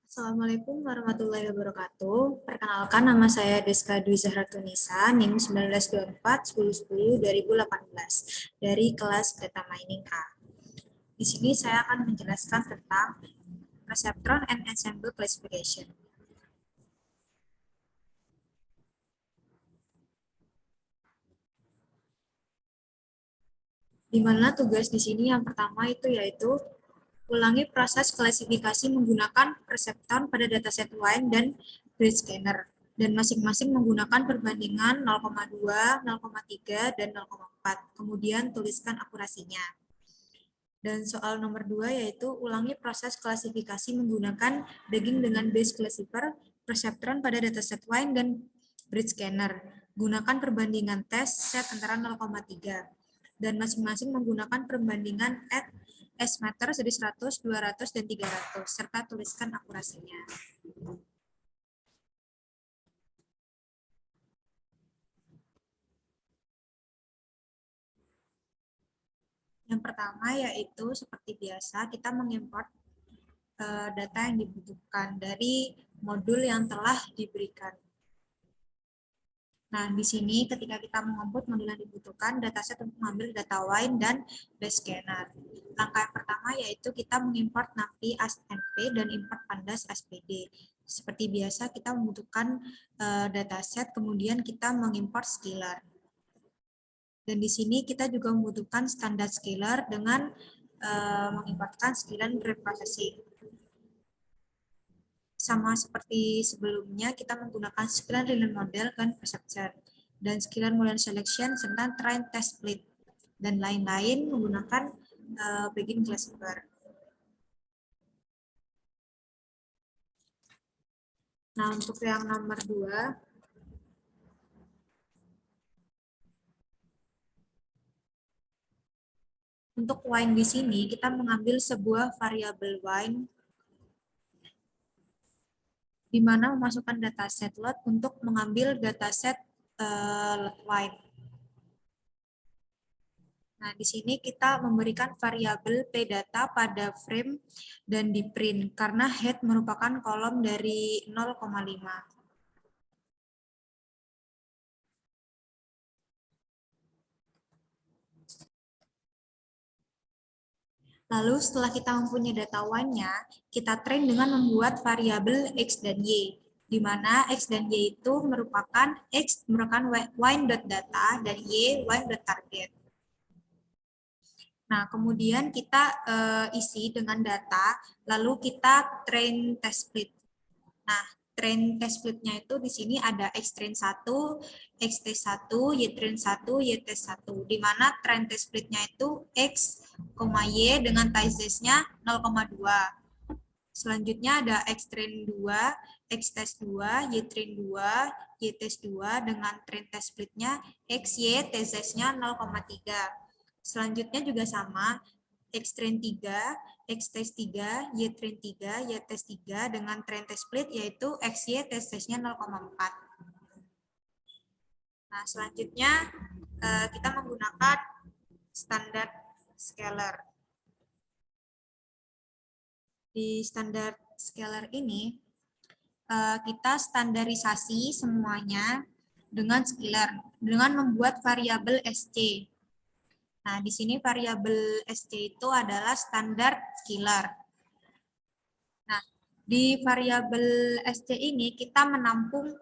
Assalamualaikum warahmatullahi wabarakatuh. Perkenalkan, nama saya Deska Dwi Zahra Tunisa, NIM 1924 1010 2018 dari kelas Data Mining A. Di sini saya akan menjelaskan tentang Perceptron and Ensemble Classification. Di mana tugas di sini yang pertama yaitu ulangi proses klasifikasi menggunakan perseptron pada dataset wine dan grid scanner, dan masing-masing menggunakan perbandingan 0,2, 0,3, dan 0,4. Kemudian tuliskan akurasinya. Dan soal nomor 2 yaitu ulangi proses klasifikasi menggunakan dagging dengan base classifier perseptron pada dataset wine dan grid scanner. Gunakan perbandingan tes set antara 0,3. Dan masing-masing menggunakan perbandingan S-meter jadi 100, 200, dan 300, serta tuliskan akurasinya. Yang pertama yaitu seperti biasa kita mengimport data yang dibutuhkan dari modul yang telah diberikan. Nah, di sini ketika kita menginput modul yang dibutuhkan, dataset untuk mengambil data wine dan base scanner. Langkah yang pertama yaitu kita mengimport NAPI ASNP dan import pandas SPD. Seperti biasa kita membutuhkan dataset, kemudian kita mengimport scalar. Dan di sini kita juga membutuhkan standar scalar dengan mengimportkan scalar reprocessing. Sama seperti sebelumnya, kita menggunakan scalar linear model dan perception, dan scalar Boolean selection serta train test split, dan lain-lain menggunakan bagging classifier. Nah, untuk yang nomor 2, untuk wine di sini kita mengambil sebuah variabel wine di mana memasukkan dataset lot untuk mengambil dataset wine. Nah, di sini kita memberikan variabel pdata pada frame dan di print karena head merupakan kolom dari 0,5. Lalu setelah kita mempunyai data wine-nya, kita train dengan membuat variabel X dan Y, di mana X dan Y itu merupakan X merupakan wine.data dan Y wine.target. Nah, kemudian kita isi dengan data, lalu kita train test split. Nah, train test splitnya itu di sini ada X train 1, X test 1, Y train 1, Y test 1. Di mana train test splitnya itu X, Y dengan test-nya 0,2. Selanjutnya ada X train 2, X test 2, Y train 2, Y test 2 dengan train test splitnya X, Y, test-nya 0,3. Selanjutnya juga sama, X train 3, X test 3, Y train 3, Y test 3 dengan train test split yaitu X, Y test-nya 0,4. Nah, selanjutnya kita menggunakan standar scalar. Di standar scalar ini, kita standarisasi semuanya dengan scalar, dengan membuat variabel SC. Nah, di sini variabel SC itu adalah standar scalar. Nah, di variabel SC ini kita menampung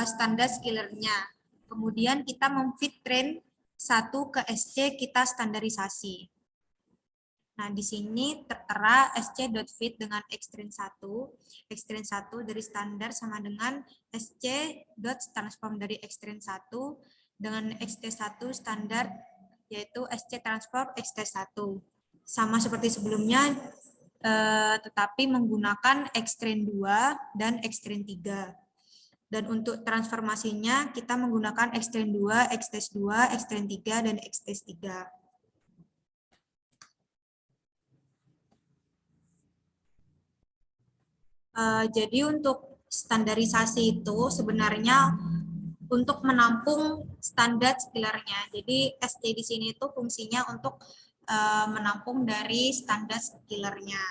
standar scalarnya. Kemudian kita memfit train 1 ke SC, kita standarisasi. Nah, di sini tertera sc.fit dengan xtrain 1. Xtrain 1 dari standar sama dengan sc.transform dari xtrain 1 dengan xt1 standar yaitu sc transform xt1. Sama seperti sebelumnya, tetapi menggunakan xtrain 2 dan xtrain 3. Dan untuk transformasinya kita menggunakan xtrain 2, xtest 2, xtrain 3, dan xtest 3. Jadi untuk standarisasi itu sebenarnya untuk menampung standar scalarnya. Jadi SC di sini itu fungsinya untuk menampung dari standar scalarnya.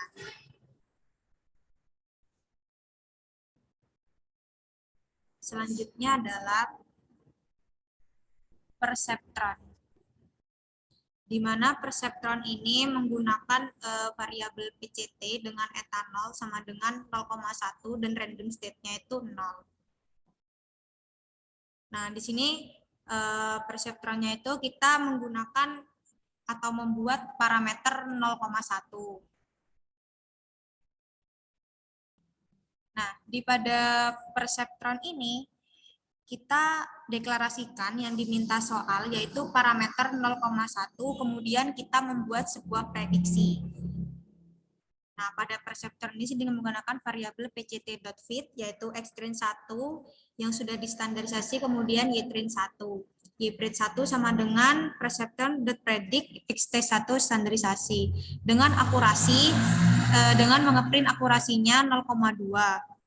Selanjutnya adalah perseptron, di mana perseptron ini menggunakan variabel PCT dengan etanol sama dengan 0,1 dan random state-nya itu 0. Nah, di sini perseptronnya itu kita menggunakan atau membuat parameter 0,1. Nah, pada perseptron ini kita deklarasikan yang diminta soal yaitu parameter 0,1, kemudian kita membuat sebuah prediksi. Nah, pada perseptron ini dengan menggunakan variabel pct.fit yaitu xtrain 1 yang sudah distandarisasi, kemudian ytrain 1. Ytrain 1 sama dengan perseptron.predict xt1 standarisasi dengan akurasi dengan mengeprint akurasinya 0,2.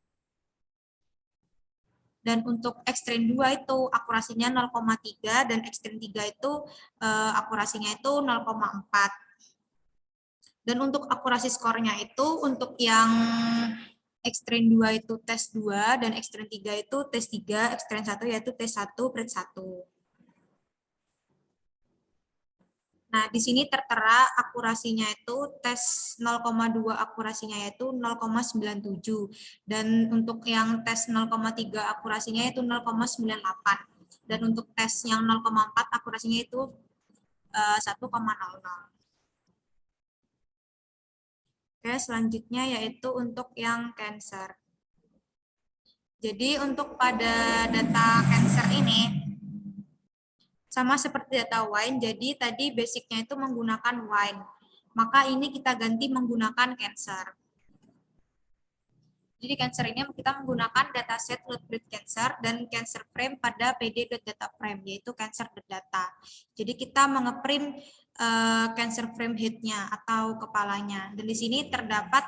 Dan untuk xtrain 2 itu akurasinya 0,3 dan xtrain 3 itu akurasinya itu 0,4. Dan untuk akurasi skornya itu untuk yang xtrain 2 itu tes 2 dan xtrain 3 itu tes 3, xtrain 1 yaitu tes 1, pred 1. Nah, di sini tertera akurasinya itu tes 0,2 akurasinya yaitu 0,97 dan untuk yang tes 0,3 akurasinya itu 0,98 dan untuk tes yang 0,4 akurasinya itu 1,00. Oke, selanjutnya yaitu untuk yang cancer. Jadi untuk pada data cancer ini sama seperti data wine, jadi tadi basicnya itu menggunakan wine. Maka ini kita ganti menggunakan cancer. Jadi cancer ini kita menggunakan dataset load-breed cancer dan cancer frame pada pd.data frame, yaitu cancer.data. Jadi kita mengeprint cancer frame head-nya atau kepalanya. Dan di sini terdapat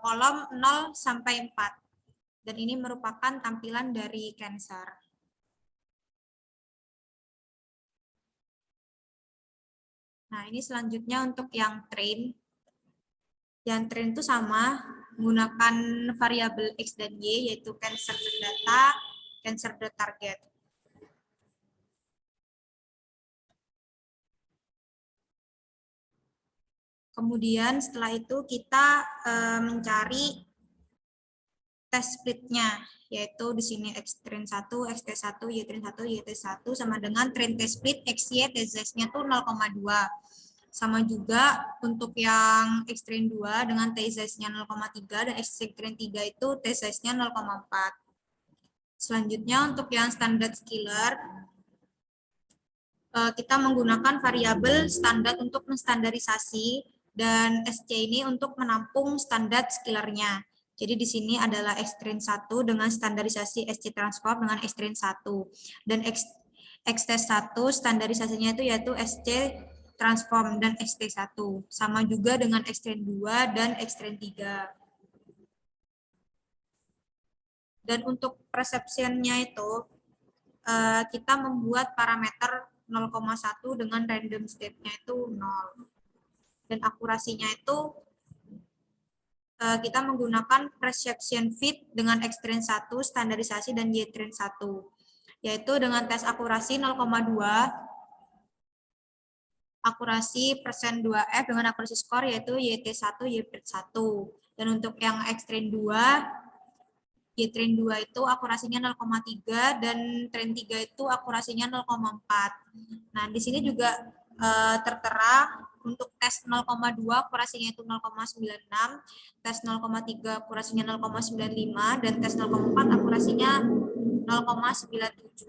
kolom 0 sampai 4. Dan ini merupakan tampilan dari cancer. Nah, ini selanjutnya untuk yang train. Yang train itu sama, menggunakan variabel X dan Y, yaitu cancer.data, cancer.target. Kemudian setelah itu kita mencari tes splitnya, yaitu di sini X-train 1, XT1, Y-train 1, YT1 sama dengan train test split XY TZ-nya tuh 0,2. Sama juga untuk yang X-train 2 dengan TZ-nya 0,3 dan X-train 3 itu TZ-nya 0,4. Selanjutnya untuk yang standard scalar, kita menggunakan variabel standar untuk menstandarisasi dan SC ini untuk menampung standar scalarnya. Jadi di sini adalah X-train 1 dengan standarisasi SC transform dengan X-train 1. Dan XT1 standarisasinya itu yaitu SC transform dan XT1. Sama juga dengan X-train 2 dan X-train 3. Dan untuk perception-nya itu, kita membuat parameter 0,1 dengan random state-nya itu 0. Dan akurasinya itu kita menggunakan perception fit dengan X-train 1, standarisasi, dan Y-train 1. Yaitu dengan tes akurasi 0,2, akurasi persen 2F dengan akurasi skor yaitu YT1, Y-1. Dan untuk yang X-train 2, Y-train 2 itu akurasinya 0,3 dan train 3 itu akurasinya 0,4. Nah, di sini juga tertera untuk tes 0,2 akurasinya itu 0,96, tes 0,3 akurasinya 0,95 dan tes 0,4 akurasinya 0,97.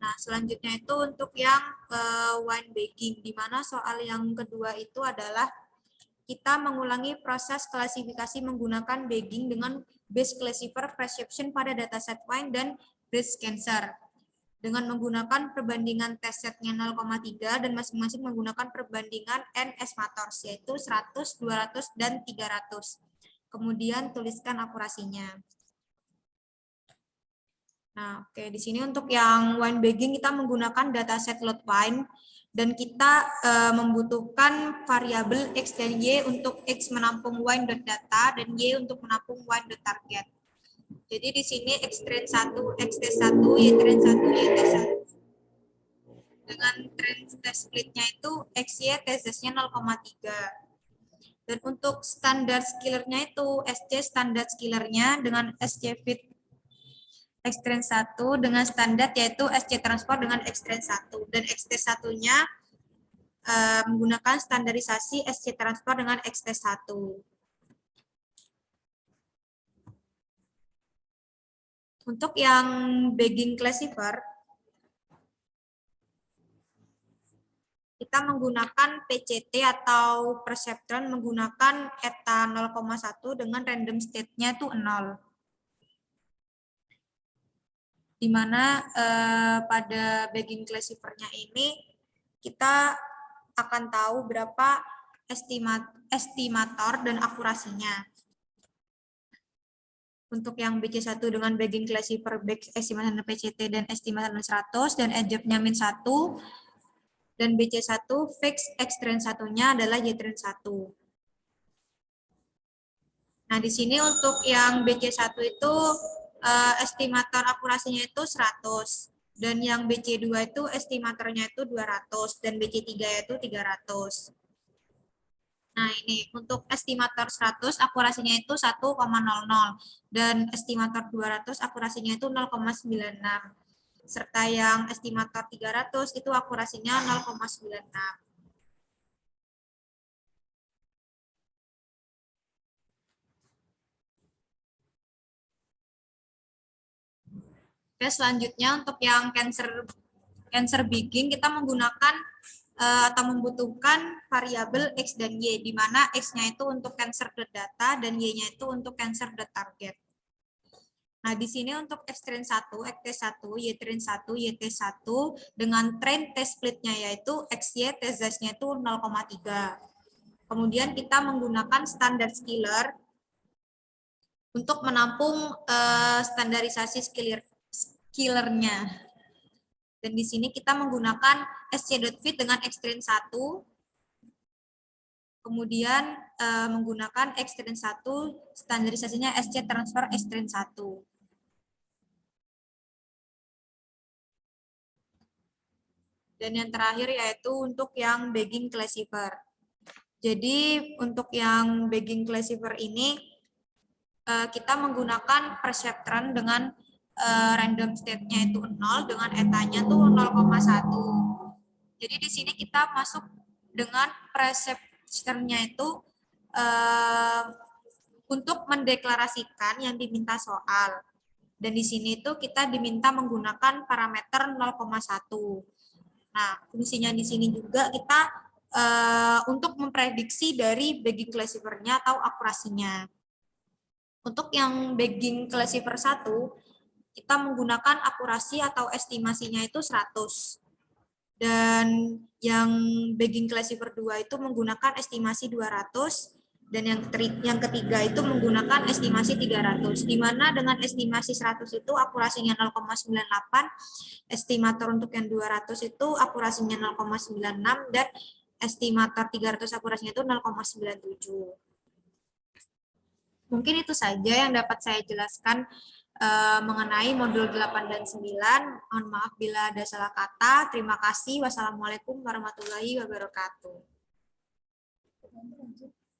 Nah, selanjutnya itu untuk yang wine bagging, di mana soal yang kedua itu adalah kita mengulangi proses klasifikasi menggunakan bagging dengan base classifier perception pada dataset wine dan breast cancer. Dengan menggunakan perbandingan test setnya 0,3 dan masing-masing menggunakan perbandingan N estimators, yaitu 100, 200, dan 300. Kemudian tuliskan akurasinya. Nah, oke, di sini untuk yang wine bagging kita menggunakan dataset lot wine dan kita membutuhkan variabel x dan y untuk x menampung wine.data dan y untuk menampung wine.target. Jadi di sini x trend 1, x test 1, y trend 1, y test 1. Dengan trend test splitnya itu x, y, test-nya 0,3. Dan untuk standar skillernya itu SC standar skillernya dengan SC fit X trend 1 dengan standar yaitu SC transport dengan X trend 1 dan X test 1-nya menggunakan standarisasi SC transport dengan X test 1. Untuk yang bagging classifier kita menggunakan PCT atau perceptron menggunakan eta 0,1 dengan random state-nya itu 0. Di mana pada bagging classifier-nya ini kita akan tahu berapa estimator dan akurasinya. Untuk yang BC1 dengan bagging classifier estimation PCT dan estimation 100 dan edge-nya min 1 dan BC1 fix X trend 1-nya adalah Y trend 1. Nah, di sini untuk yang BC1 itu estimator akurasinya itu 100 dan yang BC2 itu estimatornya itu 200 dan BC3 itu 300. Nah, ini untuk estimator 100 akurasinya itu 1,00 dan estimator 200 akurasinya itu 0,96. Serta yang estimator 300 itu akurasinya 0,96. Oke, selanjutnya untuk yang cancer bagging kita menggunakan atau membutuhkan variabel X dan Y, di mana X-nya itu untuk cancer data dan Y-nya itu untuk cancer target. Nah, di sini untuk X trend 1, X test 1, Y trend 1, Y test 1 dengan trend test splitnya yaitu XY test-nya itu 0,3. Kemudian kita menggunakan standar skiller untuk menampung standarisasi skillernya. Dan di sini kita menggunakan SC.fit dengan X trend 1, kemudian menggunakan X trend 1, standarisasinya SC transfer X trend 1. Dan yang terakhir yaitu untuk yang bagging classifier. Jadi untuk yang bagging classifier ini kita menggunakan perceptron dengan random state-nya itu 0 dengan etanya tuh 0,1. Jadi di sini kita masuk dengan perceptronnya itu untuk mendeklarasikan yang diminta soal. Dan di sini itu kita diminta menggunakan parameter 0,1. Nah, fungsinya di sini juga kita untuk memprediksi dari bagging classifier-nya atau akurasinya. Untuk yang bagging classifier 1, kita menggunakan akurasi atau estimasinya itu 100. Dan yang bagging classifier 2 itu menggunakan estimasi 200. Dan yang ketiga itu menggunakan estimasi 300, di mana dengan estimasi 100 itu akurasinya 0,98, estimator untuk yang 200 itu akurasinya 0,96, dan estimator 300 akurasinya itu 0,97. Mungkin itu saja yang dapat saya jelaskan mengenai modul 8 dan 9. Mohon maaf bila ada salah kata. Terima kasih. Wassalamualaikum warahmatullahi wabarakatuh.